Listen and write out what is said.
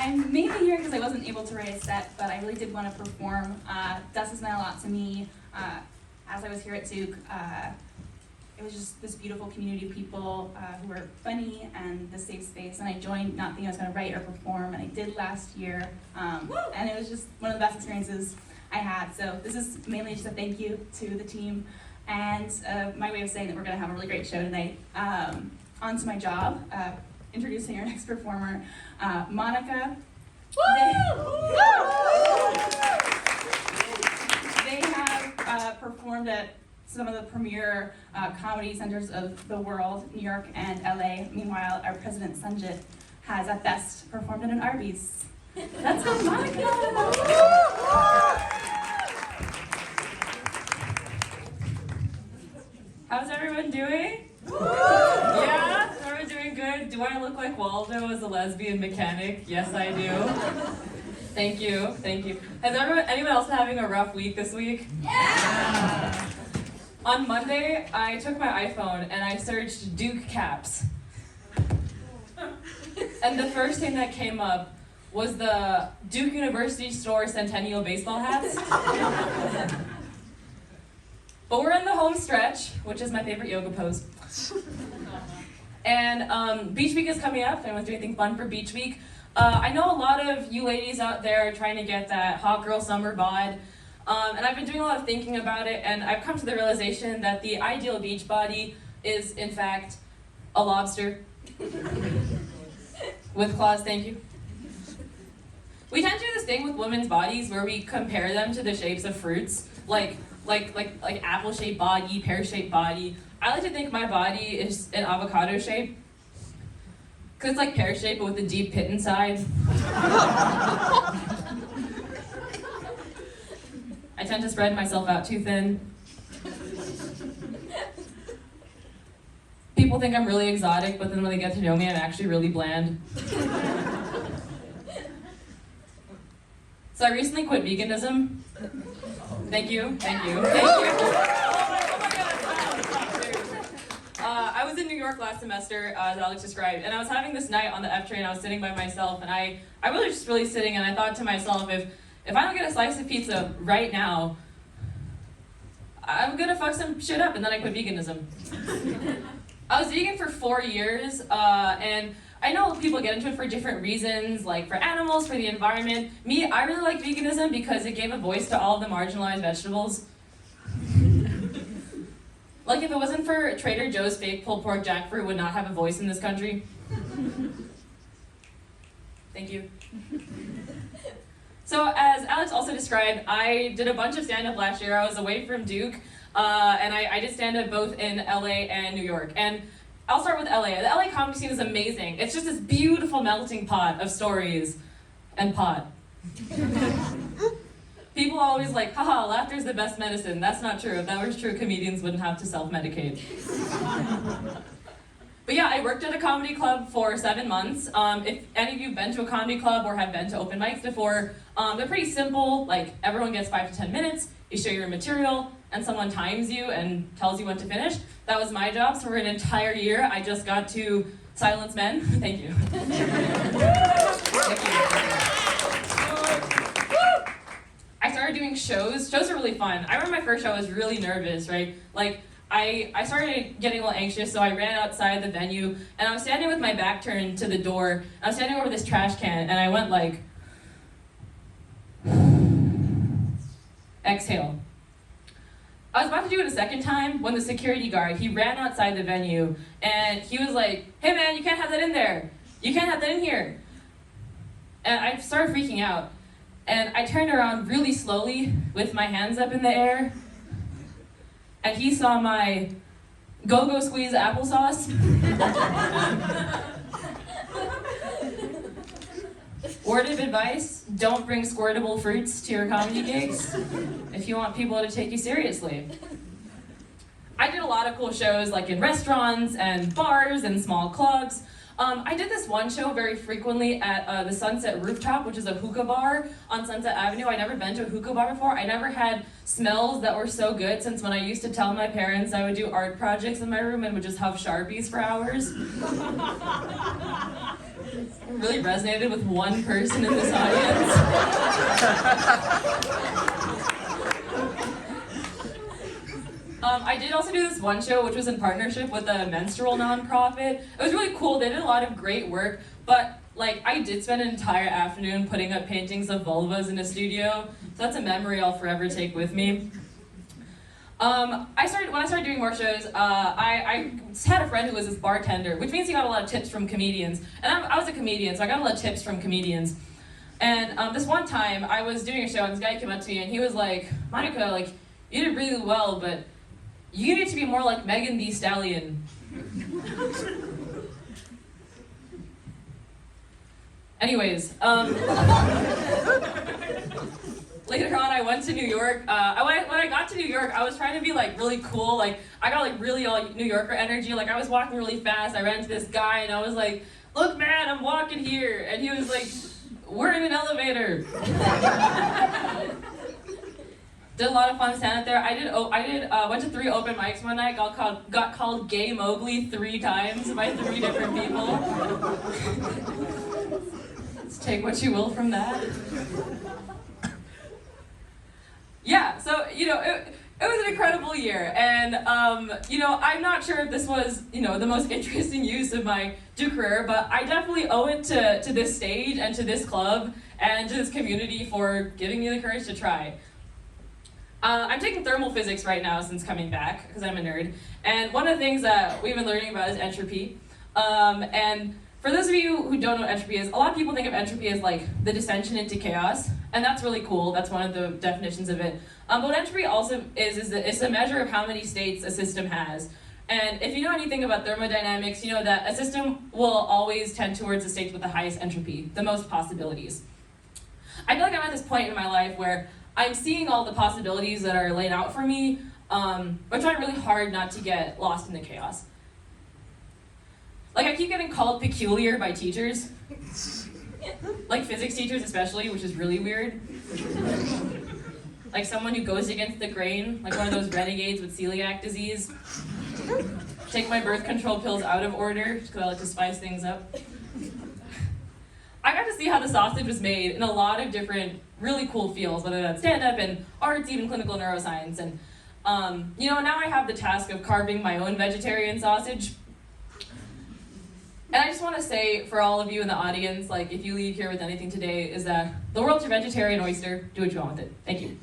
I'm mainly here because I wasn't able to write a set, but I really did want to perform. Dust has meant a lot to me. As I was here at Duke, it was just this beautiful community of people who were funny and the safe space, and I joined not thinking I was going to write or perform, and I did last year, and it was just one of the best experiences I had. So this is mainly just a thank you to the team, and my way of saying that we're going to have a really great show tonight. On to my job, introducing our next performer, Monica. They have performed at some of the premier comedy centers of the world, New York and LA. Meanwhile, our president, Sanjit, has at best performed at an Arby's. That's how Monica! How's everyone doing? Yeah? Is everyone doing good? Do I look like Waldo as a lesbian mechanic? Yes, I do. Thank you, thank you. Has anyone else been having a rough week this week? Yeah! On Monday, I took my iPhone and I searched Duke caps. And the first thing that came up was the Duke University store Centennial baseball hats. But we're in the home stretch, which is my favorite yoga pose. And Beach Week is coming up. If anyone's doing anything fun for Beach Week. I know a lot of you ladies out there are trying to get that hot girl summer bod. And I've been doing a lot of thinking about it, and I've come to the realization that the ideal beach body is, in fact, a lobster. With claws, thank you. We tend to do this thing with women's bodies where we compare them to the shapes of fruits, like apple-shaped body, pear-shaped body. I like to think my body is an avocado shape, because it's like pear-shaped but with a deep pit inside. I tend to spread myself out too thin. People think I'm really exotic, but then when they get to know me, I'm actually really bland. So I recently quit veganism. Thank you, thank you, thank you. I was in New York last semester, as Alex described, and I was having this night on the F train. I was sitting by myself, and I was just really sitting, and I thought to myself, if I don't get a slice of pizza right now, I'm gonna fuck some shit up, and then I quit veganism. I was vegan for 4 years, and I know people get into it for different reasons, like for animals, for the environment. Me, I really like veganism because it gave a voice to all of the marginalized vegetables. Like if it wasn't for Trader Joe's fake pulled pork jackfruit would not have a voice in this country. Thank you. So as Alex also described, I did a bunch of stand-up last year. I was away from Duke, and I did stand-up both in LA and New York. And I'll start with LA. The LA comedy scene is amazing. It's just this beautiful melting pot of stories and pot. People are always like, haha, laughter is the best medicine. That's not true. If that was true, comedians wouldn't have to self-medicate. But yeah, I worked at a comedy club for 7 months. If any of you have been to a comedy club or have been to open mics before, they're pretty simple. Like, everyone gets 5 to 10 minutes, you show your material, and someone times you and tells you when to finish. That was my job, so for an entire year, I just got to silence men. Thank you. Thank you. I started doing shows. Shows are really fun. I remember my first show, I was really nervous, right? Like, I started getting a little anxious, so I ran outside the venue, and I was standing with my back turned to the door. I was standing over this trash can, and I went like, exhale. I was about to do it a second time when the security guard, he ran outside the venue, and he was like, hey man, you can't have that in there. You can't have that in here. And I started freaking out. And I turned around really slowly with my hands up in the air, and he saw my go-go squeeze applesauce. Word of advice, don't bring squirtable fruits to your comedy gigs if you want people to take you seriously. I did a lot of cool shows like in restaurants and bars and small clubs. I did this one show very frequently at the Sunset Rooftop, which is a hookah bar on Sunset Avenue. I'd never been to a hookah bar before. I never had smells that were so good since when I used to tell my parents I would do art projects in my room and would just huff Sharpies for hours. really resonated with one person in this audience. I did also do this one show, which was in partnership with a menstrual nonprofit. It was really cool. They did a lot of great work, but like I did spend an entire afternoon putting up paintings of vulvas in a studio. So that's a memory I'll forever take with me. When I started doing more shows, I had a friend who was this bartender, which means he got a lot of tips from comedians. And I was a comedian, so I got a lot of tips from comedians. And this one time, I was doing a show, and this guy came up to me, and he was like, "Monica, like, you did really well, but you need to be more like Megan Thee Stallion." Anyways, later on, I went to New York. When I got to New York, I was trying to be like really cool. Like I got like really all New Yorker energy. Like I was walking really fast. I ran into this guy and I was like, "Look, man, I'm walking here." And he was like, "We're in an elevator." Did a lot of fun stand up there. Went to 3 open mics one night. Got called Gay Mowgli 3 times by 3 different people. Let's take what you will from that. Yeah, so, you know, it was an incredible year, and, you know, I'm not sure if this was, you know, the most interesting use of my career, but I definitely owe it to this stage and to this club and to this community for giving me the courage to try. I'm taking thermal physics right now since coming back, because I'm a nerd, and one of the things that we've been learning about is entropy, and for those of you who don't know what entropy is, a lot of people think of entropy as like the descension into chaos, and that's really cool. That's one of the definitions of it. But what entropy also is that it's a measure of how many states a system has. And if you know anything about thermodynamics, you know that a system will always tend towards the states with the highest entropy, the most possibilities. I feel like I'm at this point in my life where I'm seeing all the possibilities that are laid out for me, but trying really hard not to get lost in the chaos. Like, I keep getting called peculiar by teachers. Like physics teachers especially, which is really weird. Like someone who goes against the grain, like one of those renegades with celiac disease. Take my birth control pills out of order, just because I like to spice things up. I got to see how the sausage was made in a lot of different really cool fields, whether that's stand-up and arts, even clinical neuroscience. And, you know, now I have the task of carving my own vegetarian sausage. And I just want to say for all of you in the audience, like if you leave here with anything today, is that the world's your vegetarian oyster. Do what you want with it. Thank you.